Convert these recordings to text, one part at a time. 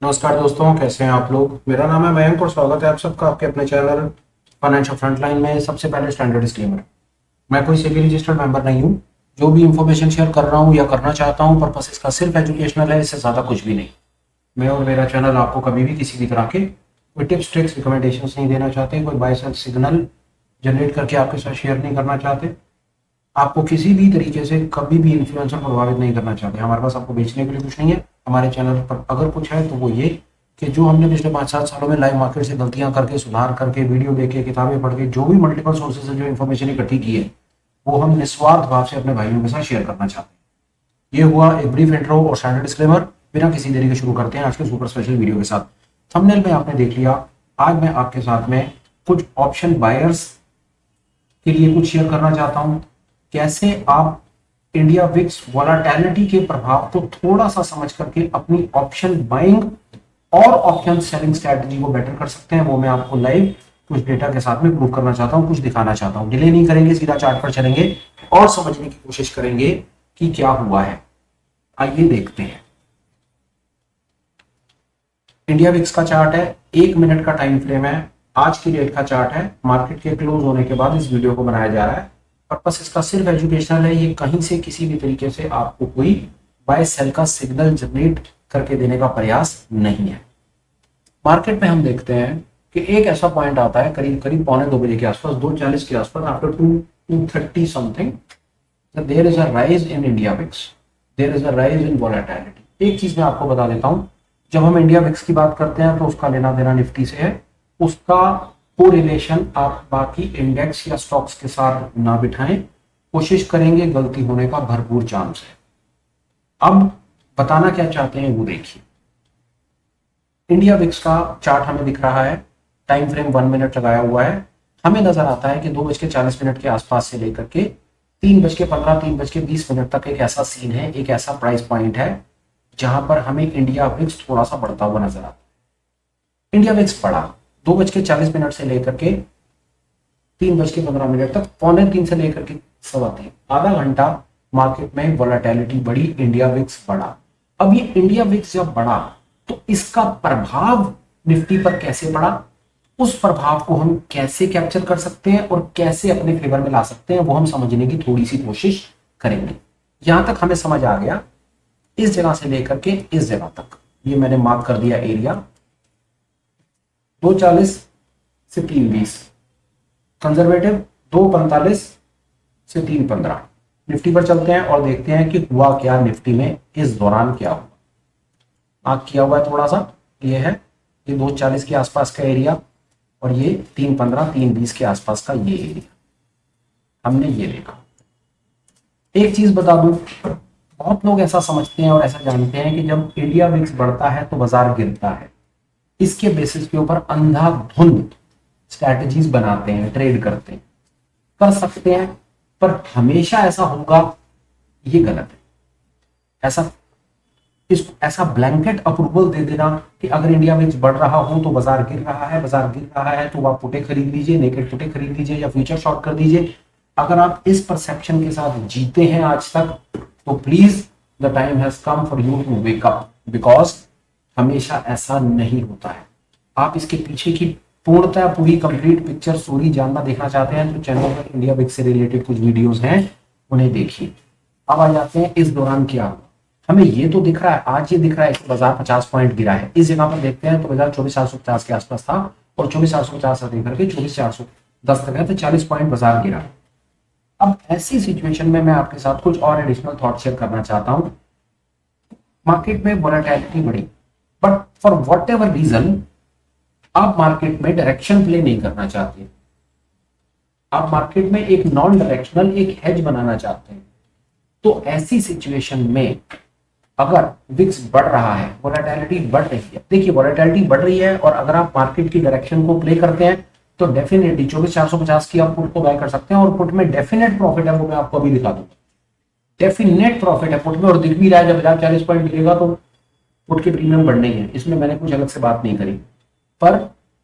नमस्कार दोस्तों, कैसे हैं आप लोग। मेरा नाम है मयंक और स्वागत है आप सबका आपके अपने चैनल फाइनेंशियल फ्रंटलाइन में। सबसे पहले स्टैंडर्ड डिस्क्लेमर, मैं कोई सेबी रजिस्टर्ड मेंबर नहीं हूं। जो भी इंफॉर्मेशन शेयर कर रहा हूं या करना चाहता हूं, पर्पस इसका सिर्फ एजुकेशनल है, इससे ज़्यादा कुछ भी नहीं। मैं और मेरा चैनल आपको कभी भी किसी भी तरह के कोई टिप्स ट्रिक्स रिकमेंडेशन नहीं देना चाहते, कोई बाय सेल सिग्नल जनरेट करके आपके साथ शेयर नहीं करना चाहते, आपको किसी भी तरीके से कभी भी इन्फ्लुएंसर प्रभावित नहीं करना चाहते। हमारे पास आपको बेचने के लिए कुछ नहीं है। हमारे चैनल पर अगर कुछ है तो वो ये कि जो हमने पिछले 5-7 सालों में लाइव मार्केट से गलतियां करके, सुधार करके, वीडियो देख के, किताबें पढ़ के, जो भी मल्टीपल सोर्सेज से जो इन्फॉर्मेशन इकट्ठी की है, वो हम निस्वार्थ भाव से अपने भाइयों के साथ शेयर करना चाहते हैं। ये हुआ एक ब्रीफ इंट्रो और स्टैंडर्ड डिस्क्लेमर। बिना किसी देरी के शुरू करते हैं आज के सुपर स्पेशल वीडियो के साथ। थंबनेल में आपने देख लिया, आज मैं आपके साथ में कुछ ऑप्शन बायर्स के लिए कुछ शेयर करना चाहता हूं। कैसे आप इंडिया विक्स वोलाटिलिटी के प्रभाव को थोड़ा सा समझ करके अपनी ऑप्शन बाइंग और ऑप्शन सेलिंग स्ट्रेटजी को बेटर कर सकते हैं, वो मैं आपको लाइव कुछ डेटा के साथ में प्रूव करना चाहता हूं, कुछ दिखाना चाहता हूं। डिले नहीं करेंगे, सीधा चार्ट पर चलेंगे और समझने की कोशिश करेंगे कि क्या हुआ है। आइए देखते हैं। इंडिया विक्स का चार्ट है, 1 मिनट का टाइम फ्रेम है, आज की डेट का चार्ट है। मार्केट के क्लोज होने के बाद इस वीडियो को बनाया जा रहा है। पर्पस इसका सिर्फ एजुकेशनल है, ये कहीं से किसी भी तरीके से आपको कोई बाय सेल का सिग्नल जनरेट करके देने का प्रयास नहीं है। मार्केट में हम देखते हैं कि एक ऐसा पॉइंट आता है करीब करीब 2:45 के आसपास, 2:40 के आसपास, after 2:30 something, there is a rise in India VIX, there is a rise in volatility. एक चीज मैं आपको बता देता हूं, जब हम इंडिया विक्स की बात करते हैं तो उसका लेना देना निफ्टी से है, उसका को रिलेशन आप बाकी इंडेक्स या स्टॉक्स के साथ ना बिठाएं, कोशिश करेंगे गलती होने का भरपूर चांस है। अब बताना क्या चाहते हैं वो देखिए। इंडिया विक्स का चार्ट हमें दिख रहा है, टाइम फ्रेम 1 मिनट लगाया हुआ है। हमें नजर आता है कि 2:40 के आसपास से लेकर के 3:15, 3:20 तक एक ऐसा सीन है, एक ऐसा प्राइस पॉइंट है जहां पर हमें इंडिया विक्स थोड़ा सा बढ़ता हुआ नजर आता है। इंडिया विक्स बढ़ा 2:40 से लेकर के 3:15 तक, 2:45 से लेकर के 3:15, आधा घंटा मार्केट में वोलेटिलिटी बढ़ी, इंडिया विक्स बढ़ा। अब ये इंडिया विक्स जब बढ़ा तो इसका प्रभाव निफ्टी पर कैसे पड़ा, उस प्रभाव को हम कैसे कैप्चर कर सकते हैं और कैसे अपने फेवर में ला सकते हैं, वो हम समझने की थोड़ी सी कोशिश करेंगे। यहां तक हमें समझ आ गया, इस जगह से लेकर के इस जगह तक ये मैंने मार्क कर दिया एरिया, 2:40 से 3:20, कंजर्वेटिव 2:45 से 3:15। निफ्टी पर चलते हैं और देखते हैं कि हुआ क्या निफ्टी में इस दौरान, क्या हुआ। मार्क किया हुआ है थोड़ा सा, ये है, ये 2:40 के आसपास का एरिया और ये 3:15, 3:20 के आसपास का ये एरिया हमने ये देखा। एक चीज बता दूं, बहुत लोग ऐसा समझते हैं और ऐसा जानते हैं कि जब इंडिया विक्स बढ़ता है तो बाजार गिरता है। इसके बेसिस के ऊपर अंधाधुंध स्ट्रैटेजीज बनाते हैं, ट्रेड करते हैं, कर सकते हैं, पर हमेशा ऐसा होगा ये गलत है। ऐसा ब्लैंकेट अप्रूवल दे देना कि अगर इंडिया विक्स बढ़ रहा हो तो बाजार गिर रहा है, बाजार गिर रहा है तो आप पुटे खरीद लीजिए, नेकेड पुटे खरीद लीजिए या फ्यूचर शॉर्ट कर दीजिए। अगर आप इस परसेप्शन के साथ जीते हैं आज तक तो please the time has come for you to wake up, because हमेशा ऐसा नहीं होता है। आप इसके पीछे की पूर्णतः पूरी कंप्लीट पिक्चर स्टोरी जानना देखना चाहते हैं तो चैनल पर इंडिया विक्स से रिलेटेड कुछ वीडियोस हैं, उन्हें देखिए। अब आ जाते हैं इस दौरान क्या हुआ। हमें ये तो दिख रहा है, आज ये दिख रहा है कि बाजार 50 पॉइंट गिरा है। इस जगह पर देखते हैं तो बाजार 24,850 के आसपास था और 24,850 से लेकर के 24,410 तक है, तो 40 पॉइंट बाजार गिरा। अब ऐसी सिचुएशन में मैं आपके साथ कुछ और एडिशनल थॉट शेयर करना चाहता हूं। मार्केट में वोलेटिलिटी बढ़ी, but for what ever reason आप मार्केट में डायरेक्शन प्ले नहीं करना चाहते, आप मार्केट में एक नॉन डायरेक्शनल एक हेज बनाना चाहते हैं। तो ऐसी सिचुएशन में अगर विक्स बढ़ रहा है, वोलेटिलिटी बढ़ रही है, देखिए वोलेटिलिटी बढ़ रही है और अगर आप मार्केट की डायरेक्शन को प्ले करते हैं तो डेफिनेटली 24,450 की आप पुट को बाय कर सकते हैं और पुट में डेफिनेट प्रॉफिट है, वो मैं आपको अभी दिखा दूंगा। डेफिनेट प्रॉफिट है पुट में और दिख भी रहा है, जब 40 पॉइंट गिरेगा तो पुट के प्रीमियम बढ़ने ही है, इसमें मैंने कुछ अलग से बात नहीं करी। पर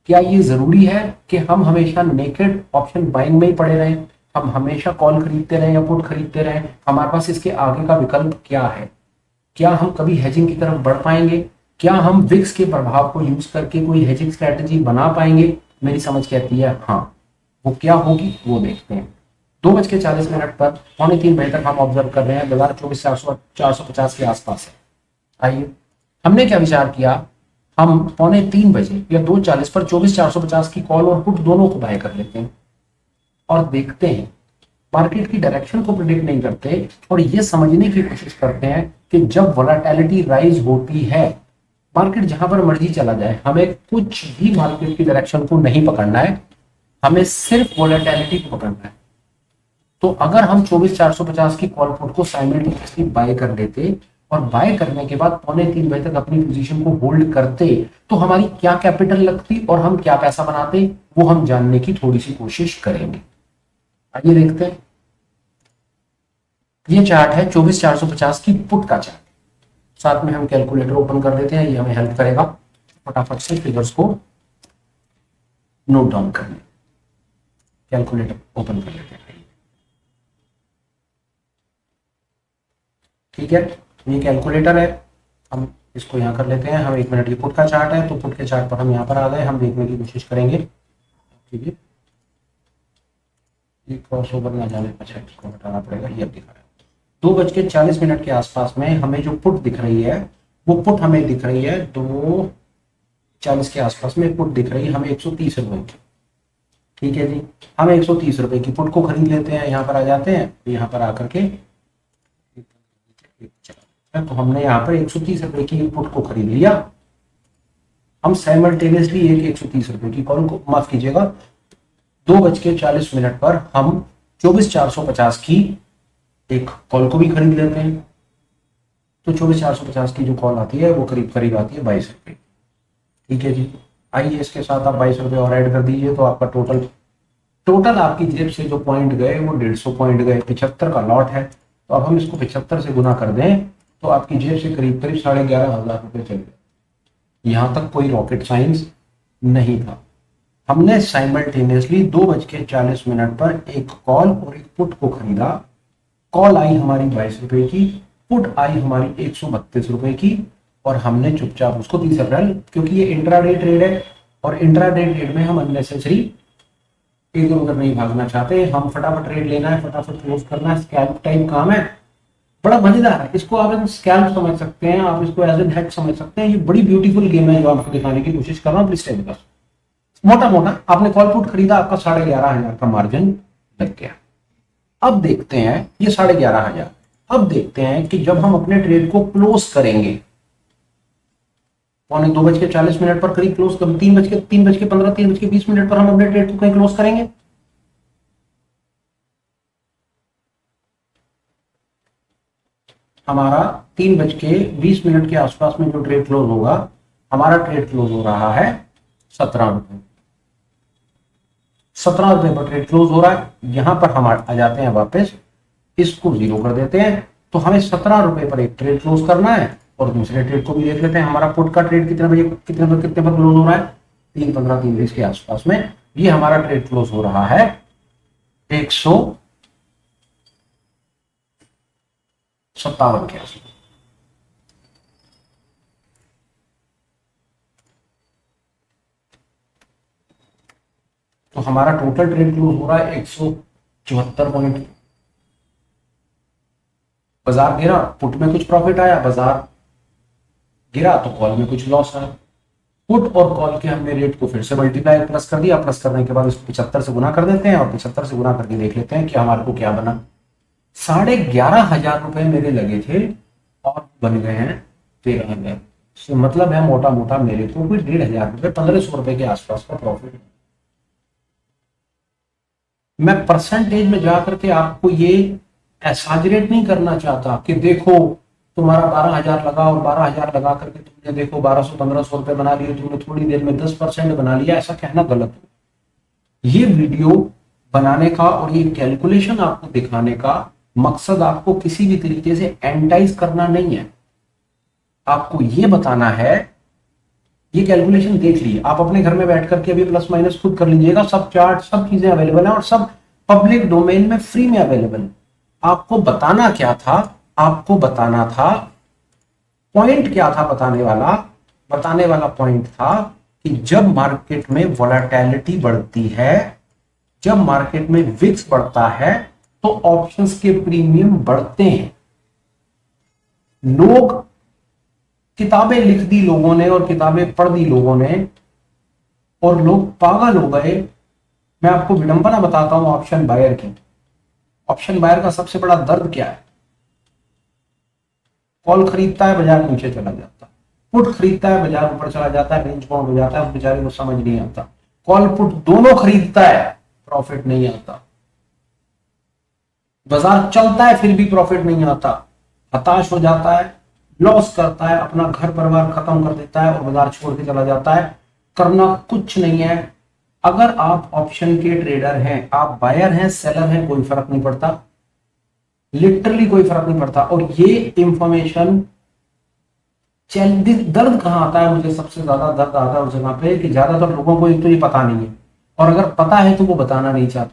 क्या ये जरूरी है कि हम हमेशा नेकेड ऑप्शन बाइंग में ही पड़े रहें, हम हमेशा कॉल खरीदते रहें या पुट खरीदते रहें? हमारे पास इसके आगे का विकल्प क्या है? क्या हम कभी हेजिंग की तरफ बढ़ पाएंगे? क्या हम विक्स के प्रभाव को यूज करके कोई हेजिंग स्ट्रेटेजी बना पाएंगे? मेरी समझ कहती है हाँ। वो क्या होगी वो देखते हैं। 2:40 पर 2:45 तक हम ऑब्जर्व कर रहे हैं बाजार 24,450 के आसपास है। आइए, हमने क्या विचार किया, हम 2:45 या 2:40 पर 24,450 की कॉल और पुट दोनों को बाय कर लेते हैं और देखते हैं। मार्केट की डायरेक्शन को प्रिडिक्ट नहीं करते और ये समझने की कोशिश करते हैं कि जब वोलेटिलिटी राइज होती है, मार्केट जहां पर मर्जी चला जाए, हमें कुछ भी मार्केट की डायरेक्शन को नहीं पकड़ना है, हमें सिर्फ वोलेटिलिटी को पकड़ना है। तो अगर हम 24,450 की कॉल पुट को साइमल्टेनियसली बाय कर लेते और बाय करने के बाद 2:45 तक अपनी पोजीशन को होल्ड करते, तो हमारी क्या कैपिटल लगती और हम क्या पैसा बनाते, वो हम जानने की थोड़ी सी कोशिश करेंगे। आइए देखते हैं। ये चार्ट है 24,450 की पुट का चार्ट। साथ में हम कैलकुलेटर ओपन कर देते हैं, ये हमें हेल्प करेगा फटाफट से फिगर्स को नोट डाउन करने। कैलकुलेटर ओपन कर लेते हैं। ठीक है, ये कैलकुलेटर है, हम इसको यहाँ कर लेते हैं। हम 1 मिनट, ये पुट का चार्ट है, तो पुट के चार्ट पर हम यहाँ पर आ गए। हम देखने की कोशिश करेंगे। ठीक है, ये क्रॉस ओवर ना जाने, अच्छा इसको हटाना पड़ेगा। ये अब दिखा रहा है 2:40 के आसपास में हमें जो पुट दिख रही है, वो पुट हमें दिख रही है 2:40 के आसपास में पुट दिख रही है हमें 130 रुपए की। ठीक है जी, हम 130 रुपए की पुट को खरीद लेते हैं। यहाँ पर आ जाते हैं, यहाँ पर आकर के तो हमने यहाँ पर 130 रुपए की पुट को खरीद लिया। हम साइमल्टेनियसली एक 130 रुपए की कॉल को, माफ कीजिएगा, 2:40 पर हम 24,450 की एक कॉल को भी खरीद लेते हैं। तो 24,450 की जो कॉल आती है वो करीब आती है 22 रुपए। ठीक है जी, आइए इसके साथ आप 22 रुपए और ऐड कर दीजिए, तो आपका टोटल आपकी जेब से जो पॉइंट गए वो 150 पॉइंट गए। 75 का लॉट है, तो अब हम इसको 75 से गुना कर दें तो आपकी जेब से करीब 11,500 रुपए चले गए। यहां तक कोई रॉकेट साइंस नहीं था। हमने साइमल्टेनियसली 2:40 पर एक कॉल और एक पुट को खरीदा। कॉल आई हमारी 22 रुपए की, पुट आई हमारी 132 रुपए की, और हमने चुपचाप उसको 30 अप्रैल, क्योंकि ये इंट्राडे ट्रेड है और इंट्राडे ट्रेड में हम अननेसेसरी इधर उधर नहीं भागना चाहते। हम फटाफट ट्रेड लेना है, फटाफट क्लोज करना है। स्कैल्प टाइप काम है, बड़ा मजेदार है। इसको आप स्कैल्प समझ सकते हैं, आप इसको एज एन हैक समझ सकते हैं। ये बड़ी ब्यूटीफुल गेम है जो आपको दिखाने की कोशिश कर रहा हूँ। प्लीज टेक मोटा आपने कॉल पुट खरीदा, आपका 11,500 का मार्जिन लग गया। अब देखते हैं ये 11,500। अब देखते हैं कि जब हम अपने ट्रेड को क्लोज करेंगे, 2:40 पर करीब क्लोज कर, 3:15, 3:20 पर हम अपने ट्रेड को कहीं क्लोज करेंगे। हमारा 3:20 के आसपास में जो ट्रेड क्लोज होगा, हमारा ट्रेड क्लोज हो रहा है 17 रुपए। 17 रुपए पर ट्रेड क्लोज हो रहा है। यहां पर हम आ जाते हैं वापस, इसको 0 कर देते हैं। तो हमें 17 रुपए पर एक ट्रेड क्लोज करना है और दूसरे ट्रेड को भी देख लेते हैं। हमारा पुट का ट्रेड कितने पर क्लोज हो रहा है, 3:15, 3:20 के आसपास में। ये हमारा ट्रेड क्लोज हो रहा है 157 के आसपास। तो हमारा टोटल ट्रेड क्लोज हो रहा है 174 पॉइंट। बाजार गिरा, पुट में कुछ प्रॉफिट आया, बाजार गिरा तो कॉल में कुछ लॉस आया। पुट और कॉल के हमने रेट को फिर से मल्टीप्लाई प्लस कर दिया। प्लस करने के बाद उसको 75 से गुना कर देते हैं और 75 से गुना करके देख लेते हैं कि हमारे को क्या बना। 11,500 रुपए मेरे लगे थे और बन गए हैं 13,000। तो मतलब है मोटा मोटा मेरे को कोई 1,500 रुपए, 1,500 रुपए के आसपास का प्रॉफिट। मैं परसेंटेज में जाकर के आपको ये एग्जैजरेट नहीं करना चाहता कि देखो तुम्हारा 12,000 लगा और 12,000 लगा करके तुमने देखो 1,200-1,500 रुपए बना लिए, तुमने थोड़ी देर में 10% बना लिया। ऐसा कहना गलत है। ये वीडियो बनाने का और ये कैलकुलेशन आपको दिखाने का मकसद आपको किसी भी तरीके से एंटाइज करना नहीं है। आपको ये बताना है, ये कैलकुलेशन देख लीजिए आप अपने घर में बैठ करके, अभी प्लस माइनस खुद कर लीजिएगा। सब चार्ट, सब चीजें अवेलेबल है और सब पब्लिक डोमेन में फ्री में अवेलेबल है। आपको बताना क्या था, आपको बताना था, पॉइंट क्या था बताने वाला बताने वाला पॉइंट था कि जब मार्केट में वोलेटिलिटी बढ़ती है, जब मार्केट में विक्स बढ़ता है, तो ऑप्शंस के प्रीमियम बढ़ते हैं। लोग किताबें लिख दी लोगों ने और किताबें पढ़ दी लोगों ने और लोग पागल हो गए। मैं आपको विडंबना बताता हूं ऑप्शन बायर की। ऑप्शन बायर का सबसे बड़ा दर्द क्या है? कॉल खरीदता है, बाजार नीचे चला जाता है, पुट खरीदता है, बाजार ऊपर चला जाता है, रेंज बाउंड हो जाता है, उस बेचारे को समझ नहीं आता। कॉल पुट दोनों खरीदता है, प्रॉफिट नहीं आता। बाजार चलता है फिर भी प्रॉफिट नहीं आता, हताश हो जाता है, लॉस करता है, अपना घर परिवार खत्म कर देता है और बाजार छोड़ के चला जाता है। करना कुछ नहीं है। अगर आप ऑप्शन के ट्रेडर हैं, आप बायर हैं, सेलर हैं, कोई फर्क नहीं पड़ता, लिटरली कोई फर्क नहीं पड़ता। और ये इंफॉर्मेशन दर्द कहां आता है? मुझे सबसे ज्यादा दर्द आता है उस जगह पे कि ज्यादातर लोगों को एक तो ये पता नहीं है, और अगर पता है तो वो बताना नहीं चाहते।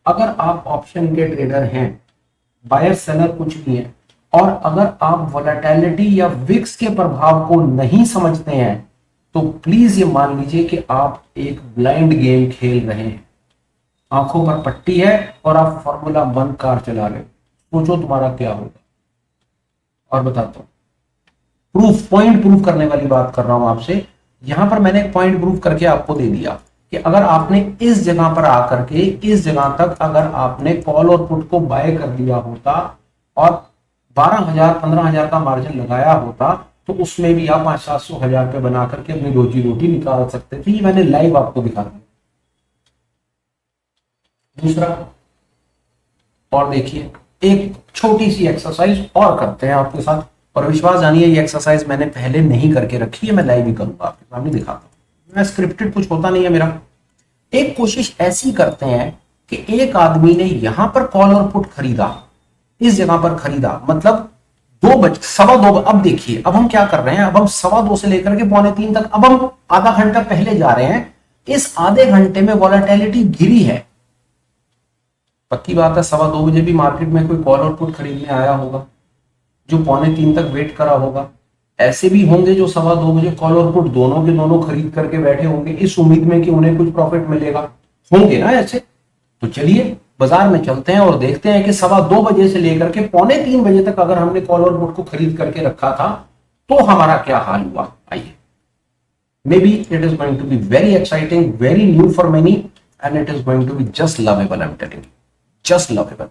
अगर आप ऑप्शन के ट्रेडर हैं, बायर सेलर कुछ भी है, और अगर आप वोलेटिलिटी या विक्स के प्रभाव को नहीं समझते हैं, तो प्लीज ये मान लीजिए कि आप एक ब्लाइंड गेम खेल रहे हैं। आंखों पर पट्टी है और आप फॉर्मूला 1 कार चला रहे हो। सोचो तुम्हारा क्या होगा। और बताता हूं, पॉइंट प्रूफ करने वाली बात कर रहा हूं आपसे। यहां पर मैंने एक पॉइंट प्रूफ करके आपको दे दिया कि अगर आपने इस जगह पर आकर के इस जगह तक अगर आपने कॉल और पुट को बाय कर दिया होता और 12,000 15,000 का मार्जिन लगाया होता, तो उसमें भी आप 500-700 रुपए बना करके अपनी रोजी रोटी निकाल सकते थे। ये मैंने लाइव आपको दिखा दिया। दूसरा, और देखिए, एक छोटी सी एक्सरसाइज और करते हैं आपके साथ, और विश्वास जानिए ये एक्सरसाइज मैंने पहले नहीं करके रखी है, मैं लाइव ही करूंगा, आपके सामने दिखाता हूं। मैं स्क्रिप्टेड कुछ होता नहीं है मेरा। एक कोशिश ऐसी करते हैं कि एक आदमी ने यहां पर कॉल और पुट खरीदा, इस जगह पर खरीदा, मतलब 2:15। अब देखिए, अब हम क्या कर रहे हैं, अब हम 2:15 से लेकर के 2:45 तक, अब हम आधा घंटा पहले जा रहे हैं। इस आधे घंटे में वोलेटिलिटी गिरी है। पक्की बात है 2:15 बजे भी मार्केट में कोई कॉल और पुट खरीदने आया होगा जो 2:45 तक वेट करा होगा। ऐसे भी होंगे जो 2:15 बजे कॉल और पुट दोनों के दोनों खरीद करके बैठे होंगे इस उम्मीद में कि उन्हें कुछ प्रॉफिट मिलेगा। होंगे ना ऐसे? तो चलिए बाजार में चलते हैं और देखते हैं कि 2:15 बजे से लेकर के 2:45 बजे तक अगर हमने कॉल और पुट को खरीद करके रखा था तो हमारा क्या हाल हुआ। आइए, may be it is going to be very exciting, very new for many, and it is going to be just lovable. I am telling you, just lovable.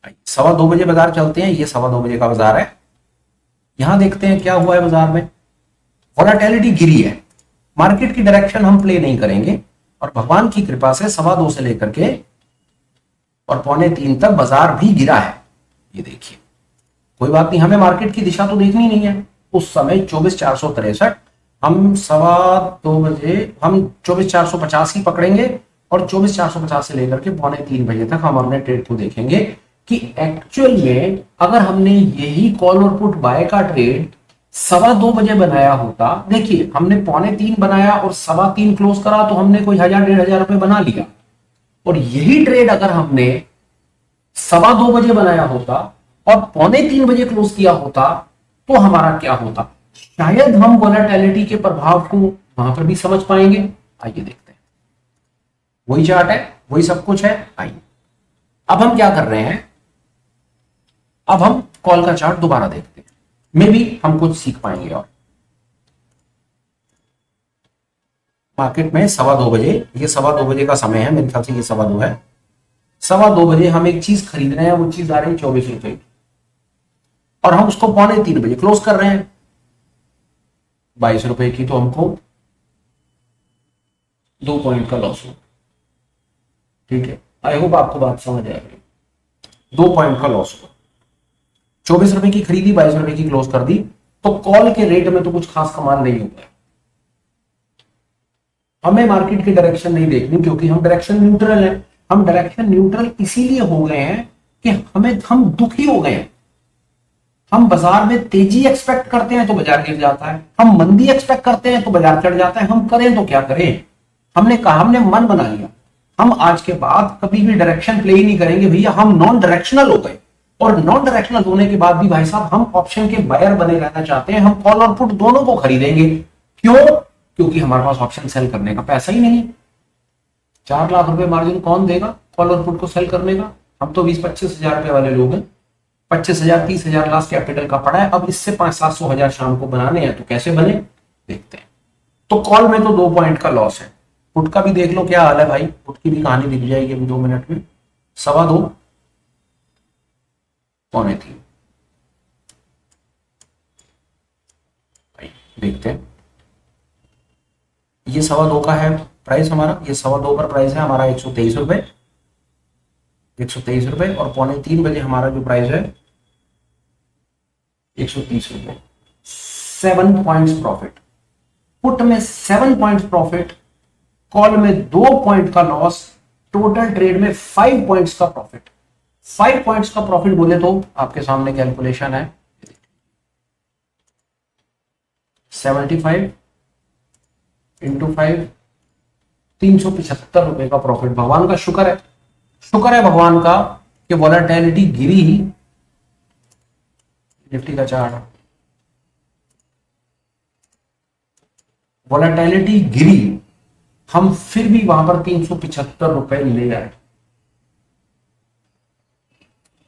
2:15 बजे बाजार चलते हैं। ये 2:15 बजे का बाजार है। यहां देखते हैं क्या हुआ है बाजार में। वोलेटिलिटी गिरी है, मार्केट की डायरेक्शन हम प्ले नहीं करेंगे, और भगवान की कृपा से 2:15 से लेकर के और 2:45 तक बाजार भी गिरा है। ये देखिए, कोई बात नहीं, हमें मार्केट की दिशा तो देखनी नहीं है। उस समय 24,463, हम 2:15 बजे हम 24,450 ही पकड़ेंगे और 24,450 से लेकर के 2:45 बजे तक हम अपने ट्रेड को देखेंगे कि एक्चुअल में अगर हमने यही कॉल और पुट बाय का ट्रेड 2:15 बजे बनाया होता। देखिए, हमने 2:45 बनाया और 3:15 क्लोज करा, तो हमने कोई 1,000-1,500 रुपए बना लिया। और यही ट्रेड अगर हमने 2:15 बजे बनाया होता और 2:45 बजे क्लोज किया होता, तो हमारा क्या होता? शायद हम वोलेटिलिटी के प्रभाव को वहां पर भी समझ पाएंगे। आइए देखते हैं। वही चार्ट है, वही सब कुछ है। आइए, अब हम क्या कर रहे हैं, अब हम कॉल का चार्ट दोबारा देखते हैं, मे बी हम कुछ सीख पाएंगे। और मार्केट में 2:15 बजे, ये 2:15 बजे का समय है, मेरे ख्याल से ये 2:15 है। 2:15 बजे हम एक चीज खरीद रहे हैं, वो चीज आ रही है 24 रुपए, और हम उसको 2:45 बजे क्लोज कर रहे हैं 22 रुपए की, तो हमको 2 पॉइंट का लॉस हो। ठीक है, आई होप आपको बात समझ आएगी। 2 पॉइंट का लॉस हो। 24 रुपए की खरीदी, 22 रुपए की क्लोज कर दी, तो कॉल के रेट में तो कुछ खास कमाल नहीं हुआ। हमें मार्केट की डायरेक्शन नहीं देखनी, क्योंकि हम डायरेक्शन न्यूट्रल हैं। हम डायरेक्शन न्यूट्रल इसीलिए हो गए हैं कि हम दुखी हो गए हैं। हम बाजार में तेजी एक्सपेक्ट करते हैं तो बाजार गिर जाता है, हम मंदी एक्सपेक्ट करते हैं तो बाजार चढ़ जाता है। हम करें तो क्या करें? हमने कहा, हमने मन बना लिया, हम आज के बाद कभी भी डायरेक्शन प्ले ही नहीं करेंगे भैया, हम नॉन डायरेक्शनल हो गए। और नॉन डायरेक्शनल होने के बाद भी भाई साहब हम ऑप्शन के बायर बने रहना चाहते हैं, हम कॉल और पुट दोनों को खरीदेंगे। क्यों? क्योंकि हमारे पास ऑप्शन सेल करने का पैसा ही नहीं है। 4 लाख रुपए मार्जिन कौन देगा कॉल और पुट को सेल करने का? हम तो 20-25 हजार रुपए वाले लोग हैं। 25,000 30,000 लास्ट कैपिटल का पड़ा है। अब इससे 500-700 हजार शाम को बनाने हैं, तो कैसे बने देखते हैं। तो कॉल में तो 2 पॉइंट का लॉस है। पुट का भी देख लो क्या हाल है भाई, पुट की भी कहानी दिख जाएगी अभी 2 मिनट में। 2.25 3 भाई देखते हैं। ये 2.25 का है प्राइस हमारा, ये 2.25 पर प्राइस है हमारा 123 रुपए, 123 रुपए। और 2.25 बजे हमारा जो प्राइस है 130 रुपए। 7 पॉइंट्स प्रॉफिट। पुट में 7 पॉइंट्स प्रॉफिट, कॉल में 2 पॉइंट का लॉस, टोटल ट्रेड में 5 पॉइंट्स का प्रॉफिट। 5 पॉइंट्स का प्रॉफिट बोले तो आपके सामने कैलकुलेशन है 75 इंटू 5, 375 रुपए का प्रॉफिट। भगवान का शुक्र है, शुक्र है भगवान का कि वॉलेटिलिटी गिरी ही। निफ्टी का चार्ट, वॉलेटिलिटी गिरी, हम फिर भी वहां पर 375 रुपए ले आए।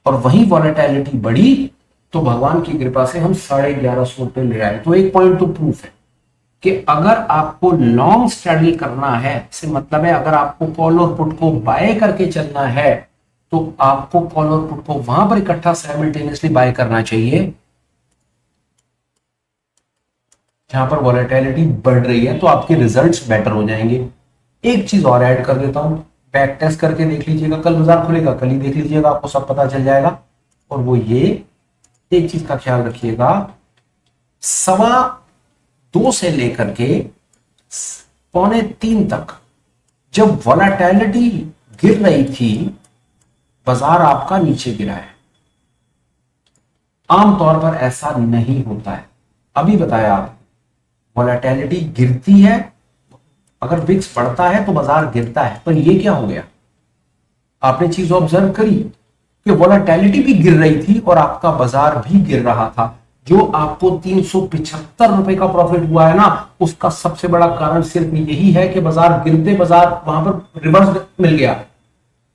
और वही वॉलेटिलिटी बढ़ी तो भगवान की कृपा से हम 1150 रुपए ले आए। तो एक पॉइंट तो प्रूफ है कि अगर आपको लॉन्ग स्ट्रैडल करना है, इससे मतलब है अगर आपको कॉल और पुट को बाय करके चलना है, तो आपको कॉल और पुट को वहां पर इकट्ठा साइमल्टेनियसली बाय करना चाहिए जहां पर वॉलेटिलिटी बढ़ रही है, तो आपके रिजल्ट्स बेटर हो जाएंगे। एक चीज और ऐड कर देता हूं, बैक टेस्ट करके देख लीजिएगा, कल बाजार खुलेगा कल ही देख लीजिएगा, आपको सब पता चल जाएगा। और वो ये एक चीज का ख्याल रखिएगा, 2.25 से लेकर के 2.25 तक जब वॉलेटिलिटी गिर रही थी, बाजार आपका नीचे गिरा है। आमतौर पर ऐसा नहीं होता है। अभी बताया आप, वॉलेटिलिटी गिरती है, अगर विक्स बढ़ता है तो बाजार गिरता है। पर ये क्या हो गया, आपने चीज ऑब्जर्व करी कि वॉलेटिलिटी भी गिर रही थी और आपका बाजार भी गिर रहा था। जो आपको 375 रुपए का प्रॉफिट हुआ है ना, उसका सबसे बड़ा कारण सिर्फ यही है कि बाजार गिरते बाजार वहां पर रिवर्स मिल गया,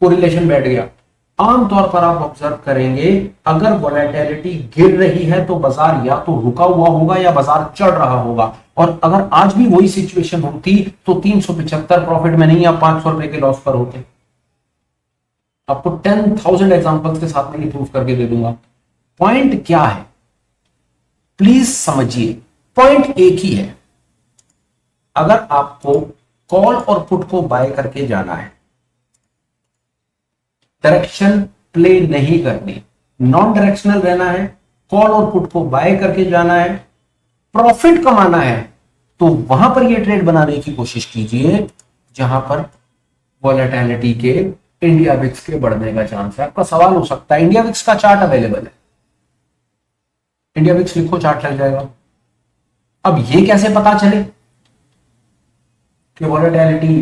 कोरिलेशन बैठ गया। आमतौर पर आप ऑब्जर्व करेंगे, अगर वॉलेटिलिटी गिर रही है तो बाजार या तो रुका हुआ होगा या बाजार चढ़ रहा होगा। और अगर आज भी वही सिचुएशन होती तो 375 प्रॉफिट में नहीं, आप 500 रुपए के लॉस पर होते। आपको 10,000 एग्जांपल्स के साथ में प्रूफ करके दे दूंगा। पॉइंट क्या है प्लीज समझिए, पॉइंट एक ही है। अगर आपको कॉल और पुट को बाय करके जाना है, डायरेक्शन प्ले नहीं करनी, नॉन डायरेक्शनल रहना है, कॉल और पुट को बाय करके जाना है, प्रॉफिट कमाना है, तो वहां पर यह ट्रेड बनाने की कोशिश कीजिए जहां पर वॉलेटिलिटी के इंडिया विक्स के बढ़ने का चांस है। आपका सवाल हो सकता है इंडिया विक्स का चार्ट अवेलेबल है, इंडिया विक्स लिखो चार्ट लग जाएगा। अब ये कैसे पता चले कि वॉलेटिलिटी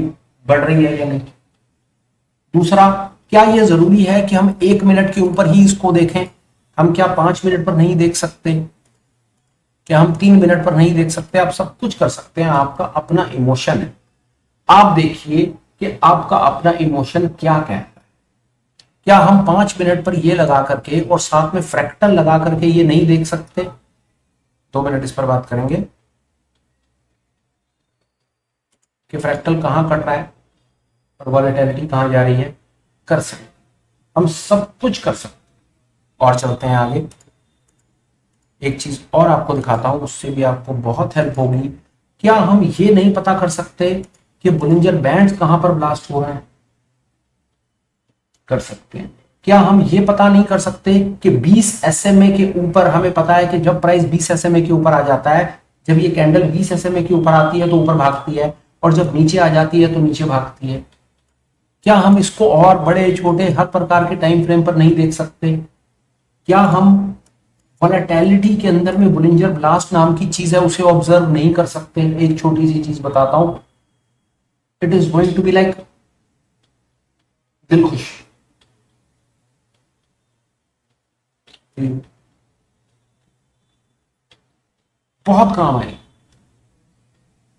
बढ़ रही है या नहीं? दूसरा, क्या यह जरूरी है कि हम 1 मिनट के ऊपर ही इसको देखें? हम क्या 5 मिनट पर नहीं देख सकते? क्या हम 3 मिनट पर नहीं देख सकते? आप सब कुछ कर सकते हैं, आपका अपना इमोशन है। आप देखिए कि आपका अपना इमोशन क्या कहता है। क्या हम 5 मिनट पर ये लगा करके और साथ में फ्रैक्टल लगा करके ये नहीं देख सकते? 2 मिनट इस पर बात करेंगे कि फ्रैक्टल कहां कट रहा है और वॉलेटिलिटी कहां जा रही है। कर सकते, हम सब कुछ कर सकते। और चलते हैं आगे, एक चीज और आपको दिखाता हूं, उससे भी आपको बहुत हेल्प होगी। क्या हम ये नहीं पता कर सकते कि बोलिंजर बैंड्स कहां पर ब्लास्ट हो रहे हैं? कर सकते हैं। क्या हम ये पता नहीं कर सकते कि 20 SMA के ऊपर, हमें पता है कि जब प्राइस 20 SMA के ऊपर आ जाता है, जब ये कैंडल 20 SMA के ऊपर आती है तो ऊपर भागती है, और जब नीचे आ जाती है तो नीचे भागती है। क्या हम इसको और बड़े छोटे हर प्रकार के टाइम फ्रेम पर नहीं देख सकते? क्या हम वॉलेटिलिटी के अंदर में बोलिंजर ब्लास्ट नाम की चीज है उसे ऑब्जर्व नहीं कर सकते? एक छोटी सी चीज बताता हूं, it is going to be like दिल खुश। बहुत काम आएगी।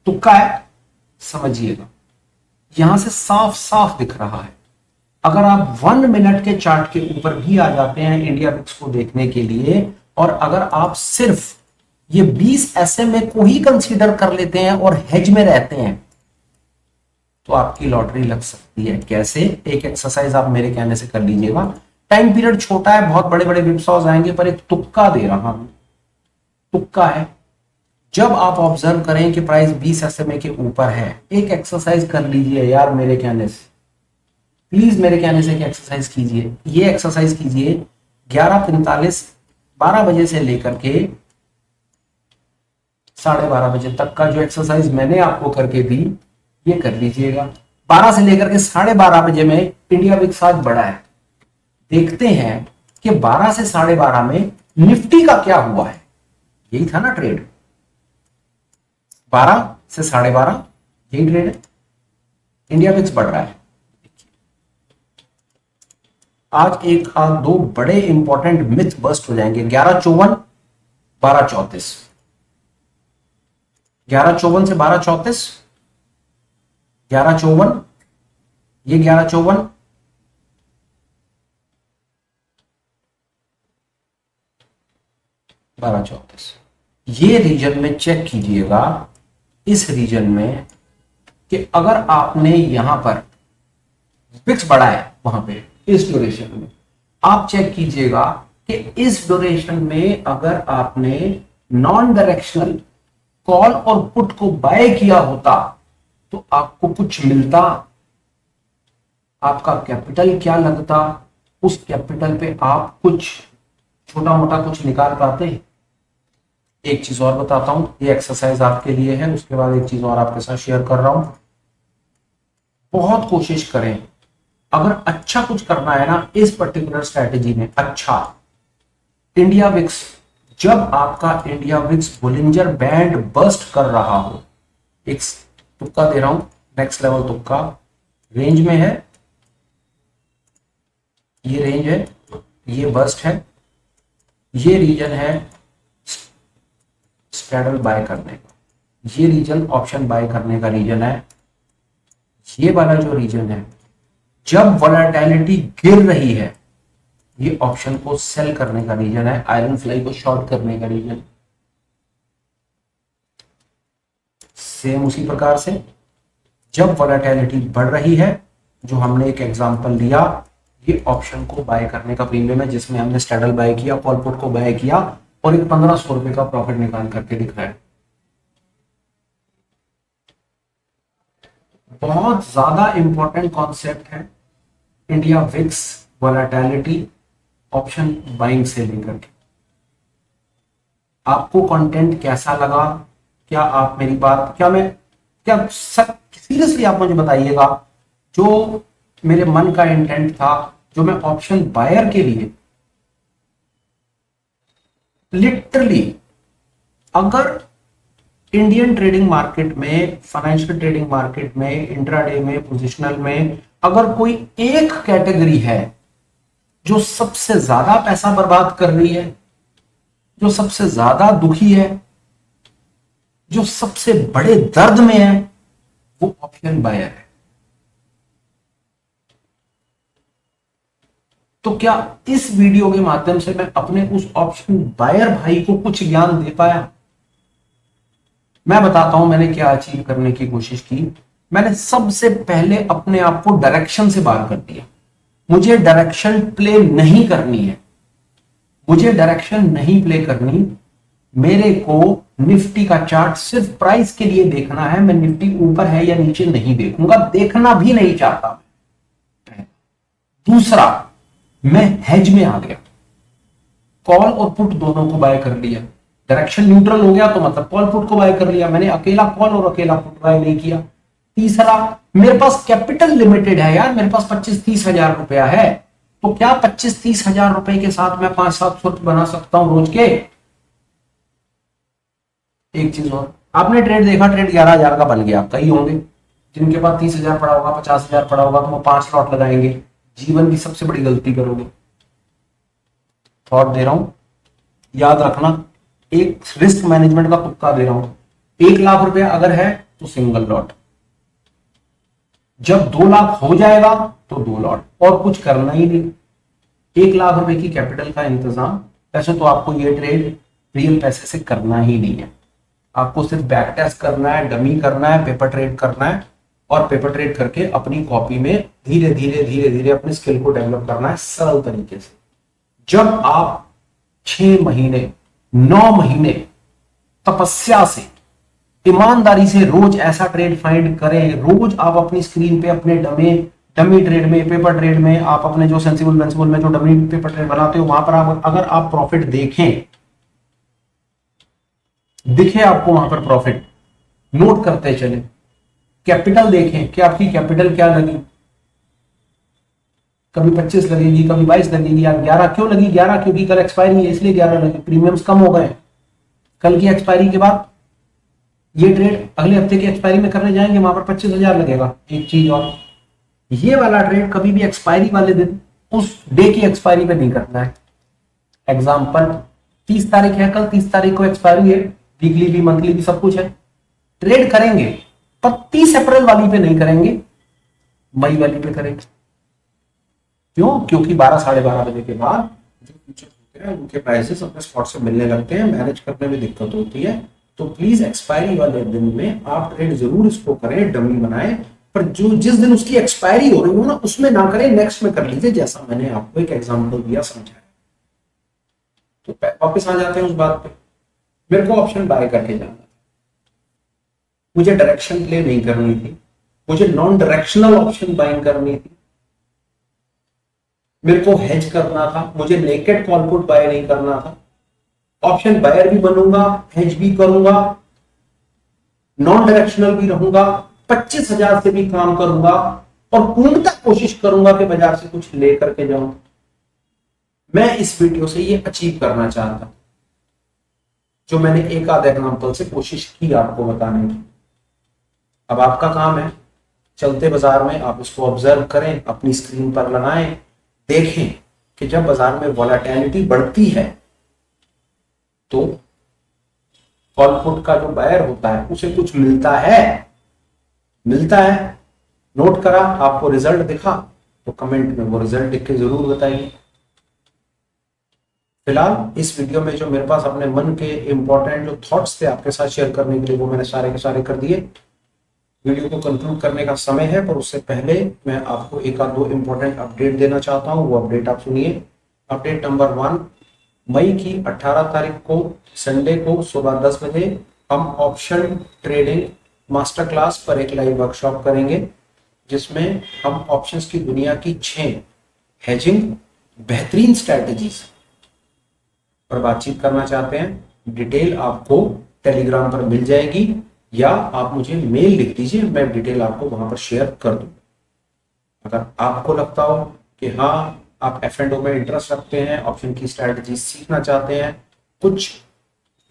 तुक्का है, समझिएगा, यहां से साफ साफ दिख रहा है। अगर आप 1 मिनट के चार्ट के ऊपर भी आ जाते हैं इंडिया विक्स को देखने के लिए, और अगर आप सिर्फ ये 20 SMA को ही कंसीडर कर लेते हैं और हेज में रहते हैं, तो आपकी लॉटरी लग सकती है। कैसे? एक एक्सरसाइज आप मेरे कहने से कर लीजिएगा। टाइम पीरियड छोटा है, बहुत बड़े बड़े विप्सॉज आएंगे, पर एक तुक्का दे रहा हूं, तुक्का है। जब आप ऑब्जर्व करें कि प्राइस 20 SMA के ऊपर है, एक एक्सरसाइज कर लीजिए यार मेरे कहने से, प्लीज मेरे कहने से एक एक्सरसाइज कीजिए। ये एक्सरसाइज कीजिए 11:45 12 बजे से लेकर के 12:30 बजे तक का जो एक्सरसाइज मैंने आपको करके दी, ये कर लीजिएगा। 12 से लेकर के 12:30 बजे में इंडिया विक्स आज बढ़ा है। देखते हैं कि 12 से 12:30 में निफ्टी का क्या हुआ है। यही था ना ट्रेड, 12 से 12:30 यही ट्रेड है। इंडिया विक्स बढ़ रहा है। आज एक आध दो बड़े इंपॉर्टेंट मिथ बस्ट हो जाएंगे। 11:54 12:34, 11:54 से 12:34, 11:54, ये 11:54, 12:34, ये रीजन में चेक कीजिएगा। इस रीजन में कि अगर आपने यहां पर विक्स बढ़ा है, वहां पे इस ड्यूरेशन में आप चेक कीजिएगा कि इस ड्यूरेशन में अगर आपने नॉन डायरेक्शनल कॉल और पुट को बाय किया होता तो आपको कुछ मिलता, आपका कैपिटल क्या लगता, उस कैपिटल पे आप कुछ छोटा मोटा कुछ निकाल पाते। एक चीज और बताता हूं, ये एक्सरसाइज आपके लिए है, उसके बाद एक चीज और आपके साथ शेयर कर रहा हूं। बहुत कोशिश करें, अगर अच्छा कुछ करना है ना इस पर्टिकुलर स्ट्रैटेजी में, अच्छा इंडिया विक्स, जब आपका India VIX Bollinger band bast कर रहा हो, एक तुक्का दे रहा हूं, नेक्स्ट लेवल तुक्का, रेंज में है, ये रेंज है, ये बस्ट है, ये रीजन है स्ट्रैडल बाय करने का, ये रीजन ऑप्शन बाय करने का रीजन है। ये वाला जो रीजन है, जब वोलेटिलिटी गिर रही है, ये ऑप्शन को सेल करने का रीजन है, आयरन फ्लाई को शॉर्ट करने का रीजन। सेम उसी प्रकार से जब वोलेटिलिटी बढ़ रही है, जो हमने एक एग्जांपल लिया, ये ऑप्शन को बाय करने का प्रीमियम है, जिसमें हमने स्ट्रैडल बाय किया, कॉल पुट को बाय किया और एक 1500 रुपए का प्रॉफिट निकाल करके दिख रहा है। बहुत ज्यादा इंपॉर्टेंट कॉन्सेप्ट है India VIX volatility option buying से लेकर के। आपको कंटेंट कैसा लगा? क्या आप मेरी बात, क्या सीरियसली आप मुझे बताइएगा, जो मेरे मन का इंटेंट था, जो मैं ऑप्शन बायर के लिए लिटरली, अगर इंडियन ट्रेडिंग मार्केट में, फाइनेंशियल ट्रेडिंग मार्केट में, इंट्राडे में, पोजिशनल में, अगर कोई एक कैटेगरी है जो सबसे ज्यादा पैसा बर्बाद कर रही है, जो सबसे ज्यादा दुखी है, जो सबसे बड़े दर्द में है, वो ऑप्शन बायर है। तो क्या इस वीडियो के माध्यम से मैं अपने उस ऑप्शन बायर भाई को कुछ ज्ञान दे पाया? मैं बताता हूं मैंने क्या अचीव करने की कोशिश की। मैंने सबसे पहले अपने आप को डायरेक्शन से बाहर कर दिया। मुझे डायरेक्शन प्ले नहीं करनी है, मुझे डायरेक्शन नहीं प्ले करनी। मेरे को निफ्टी का चार्ट सिर्फ प्राइस के लिए देखना है। मैं निफ्टी ऊपर है या नीचे नहीं देखूंगा, देखना भी नहीं चाहता। दूसरा, मैं हेज में आ गया, कॉल और पुट दोनों को बाय कर लिया। डायरेक्शन न्यूट्रल हो गया तो मतलब कॉल पुट को बाय कर लिया। मैंने अकेला कॉल और अकेला पुट बाय नहीं किया। तीसरा, मेरे पास कैपिटल लिमिटेड है यार, मेरे पास 25-30 हजार रुपया है, तो क्या 25-30 हजार रुपए के साथ मैं 500-700 बना सकता हूं रोज के? एक चीज और, आपने ट्रेड देखा, ट्रेड 11,000 का बन गया। कई होंगे जिनके पास 30,000 पड़ा होगा, 50,000 पड़ा होगा, तो वो 5 लॉट लगाएंगे। जीवन की सबसे बड़ी गलती करोगे। थॉट दे रहा हूं, याद रखना, एक रिस्क मैनेजमेंट का तुक्का दे रहा हूं। 1 लाख रुपया अगर है तो सिंगल लॉट, जब 2 लाख हो जाएगा तो 2 लॉट, और कुछ करना ही नहीं। 1 लाख रुपए की कैपिटल का इंतजाम, वैसे तो आपको ये ट्रेड रियल पैसे से करना ही नहीं है, आपको सिर्फ बैक टेस्ट करना है, डमी करना है, पेपर ट्रेड करना है, और पेपर ट्रेड करके अपनी कॉपी में धीरे धीरे धीरे धीरे अपने स्किल को डेवलप करना है सरल तरीके से। जब आप 6 महीने 9 महीने तपस्या से, ईमानदारी से रोज ऐसा ट्रेड फाइंड करें, रोज आप अपनी स्क्रीन पे अपने डमी ट्रेड में, पेपर ट्रेड में, आप अपने जो सेंसिबल वेंसिबल में जो डमी पेपर ट्रेड बनाते हो वहां पर आप अगर आप प्रॉफिट देखें, दिखे आपको वहां पर प्रॉफिट, नोट करते चले, कैपिटल देखें कि आपकी कैपिटल क्या लगी, कभी 25 लगेगी, कभी 22 लगेगी, या 11 क्यों लगी, 11 क्योंकि कल एक्सपायरी है इसलिए 11 लगी, प्रीमियम्स कम हो गए, कल की एक्सपायरी के बाद ये ट्रेड अगले हफ्ते की एक्सपायरी में करने जाएंगे, वहां पर 25,000 लगेगा। एक चीज और, ये वाला ट्रेड कभी भी एक्सपायरी वाले दिन उस डे की एक्सपायरी पे नहीं करना है। एग्जाम्पल 30 तारीख है, कल 30 तारीख को एक्सपायरी है, वीकली भी मंथली भी सब कुछ है, ट्रेड करेंगे पर 30 अप्रैल वाली पे नहीं करेंगे, मई वाली पे करेंगे। क्यों? क्योंकि 12 साढ़े 12 बजे के बाद जो फ्यूचर होते हैं उनके प्राइसेस अपने स्पॉट से मिलने लगते हैं, मैनेज करने में दिक्कत होती है। तो प्लीज एक्सपायरी वाले दिन में आप ट्रेड जरूर इसको करें, डमी बनाएं, पर जो जिस दिन उसकी एक्सपायरी हो रही हो ना उसमें ना करें, नेक्स्ट में कर लीजिए, जैसा मैंने आपको एक एग्जांपल दिया, समझाया। तो वापस आ जाते हैं उस बात पे, मेरे को ऑप्शन बाय करके जाना था, मुझे डायरेक्शन प्ले नहीं करनी थी, मुझे नॉन डायरेक्शनल ऑप्शन बाइंग करनी थी, मेरे को हेज करना था, मुझे नेकेड कॉल पुट बाय नहीं करना था। ऑप्शन बायर भी बनूंगा, हेज भी करूंगा, नॉन डायरेक्शनल भी रहूंगा, 25,000 से भी काम करूंगा, और पूर्णतः कोशिश करूंगा कि बाजार से कुछ लेकर के जाऊं। मैं इस वीडियो से ये अचीव करना चाहता, जो मैंने एक आध एग्जांपल से कोशिश की आपको बताने की। अब आपका काम है चलते बाजार में आप इसको ऑब्जर्व करें, अपनी स्क्रीन पर लगाएं, देखें कि जब बाजार में वॉलेटिलिटी बढ़ती है तो कॉल पुट का जो बायर होता है उसे कुछ मिलता है, नोट करा, आपको रिजल्ट दिखा तो कमेंट में वो रिजल्ट लिख के जरूर बताइए। फिलहाल इस वीडियो में जो मेरे पास अपने मन के इंपॉर्टेंट जो थॉट्स थे आपके साथ शेयर करने के लिए, वो मैंने सारे के सारे कर दिए। वीडियो को कंक्लूड करने का समय है, पर उससे पहले मैं आपको एक आध दो इंपॉर्टेंट अपडेट देना चाहता हूं, वो अपडेट आप सुनिए। अपडेट नंबर 1, मई की 18 तारीख को संडे को सुबह 10 बजे हम ऑप्शन ट्रेडिंग मास्टर क्लास पर एक लाइव वर्कशॉप करेंगे, जिसमें हम ऑप्शंस की दुनिया की 6 हेजिंग बेहतरीन स्ट्रैटेजीज पर बातचीत करना चाहते हैं। डिटेल आपको टेलीग्राम पर मिल जाएगी, या आप मुझे मेल लिख दीजिए, मैं डिटेल आपको वहां पर शेयर कर दूं। अगर आपको लगता हो कि हाँ आप F&O में इंटरेस्ट रखते हैं, ऑप्शन की स्ट्रैटेजी सीखना चाहते हैं, कुछ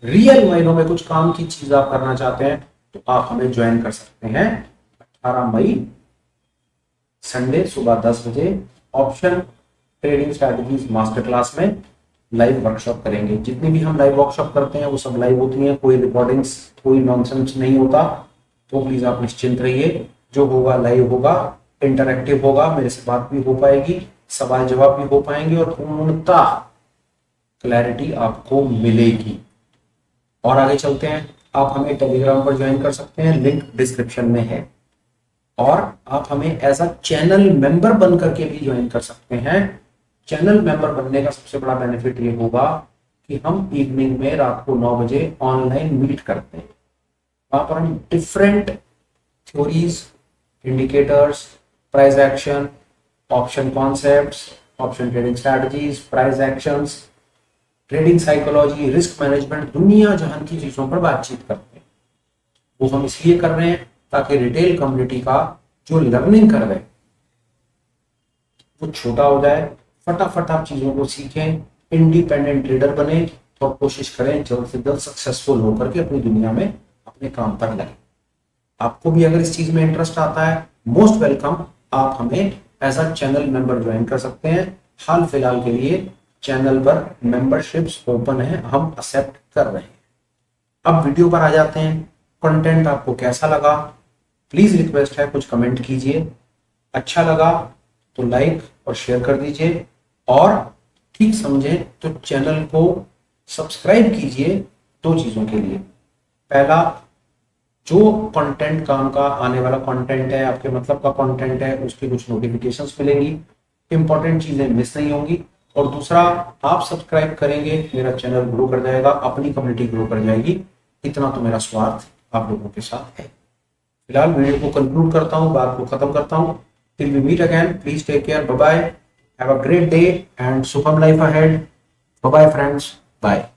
रियल मायनों में कुछ काम की चीज आप करना चाहते हैं, तो आप हमें ज्वाइन कर सकते हैं। 18 मई संडे सुबह 10 बजे option trading strategies master class में लाइव वर्कशॉप करेंगे। जितनी भी हम लाइव वर्कशॉप करते हैं वो सब लाइव होती हैं, कोई रिकॉर्डिंग्स कोई नॉनसेंस नहीं होता, तो प्लीज आप निश्चिंत रहिए, जो होगा लाइव होगा, इंटरैक्टिव होगा, मेरे से बात भी हो पाएगी, सवाल जवाब भी हो पाएंगे, और पूर्णतः क्लैरिटी आपको मिलेगी। और आगे चलते हैं, आप हमें टेलीग्राम पर ज्वाइन कर सकते हैं, लिंक डिस्क्रिप्शन में है, और आप हमें एज अ चैनल मेंबर बन करके भी ज्वाइन कर सकते हैं। चैनल मेंबर बनने का सबसे बड़ा बेनिफिट ये होगा कि हम इवनिंग में रात को 9 बजे ऑनलाइन मीट करते हैं, वहां पर हम different theories, indicators, price action, option concepts, option trading strategies, price actions, trading psychology, risk management, दुनिया जहान की चीजों पर बातचीत करते हैं। वो हम इसलिए कर रहे हैं ताकि रिटेल कम्युनिटी का जो लर्निंग कर रहे वो छोटा हो जाए, फटाफट आप चीजों को सीखें, इंडिपेंडेंट ट्रेडर बने, और कोशिश करें जल्द से जल्द सक्सेसफुल होकर के अपनी दुनिया में अपने काम पर लगे। आपको भी अगर इस चीज में इंटरेस्ट आता है, मोस्ट वेलकम, आप हमें as a channel member join कर सकते हैं। हाल फिलहाल के लिए चैनल पर मेंबरशिप्स ओपन है, हम एक्सेप्ट कर रहे हैं। अब वीडियो पर आ जाते हैं। कंटेंट आपको कैसा लगा, प्लीज रिक्वेस्ट है कुछ कमेंट कीजिए। अच्छा लगा तो लाइक और शेयर कर दीजिए, और ठीक समझे तो चैनल को सब्सक्राइब कीजिए दो चीजों के लिए। पहला, जो कंटेंट काम का आने वाला कंटेंट है, आपके मतलब का कंटेंट है, उसकी कुछ नोटिफिकेशंस मिलेंगी, इंपॉर्टेंट चीजें मिस नहीं होंगी। और दूसरा, आप सब्सक्राइब करेंगे, मेरा चैनल ग्रो कर जाएगा, अपनी कम्युनिटी ग्रो कर जाएगी। इतना तो मेरा स्वार्थ आप लोगों के साथ है। फिलहाल वीडियो को कंक्लूड करता हूँ, बात को खत्म करता हूँ। Till we meet again, please take care, bye bye, have a great day and super life ahead. Bye bye friends, bye.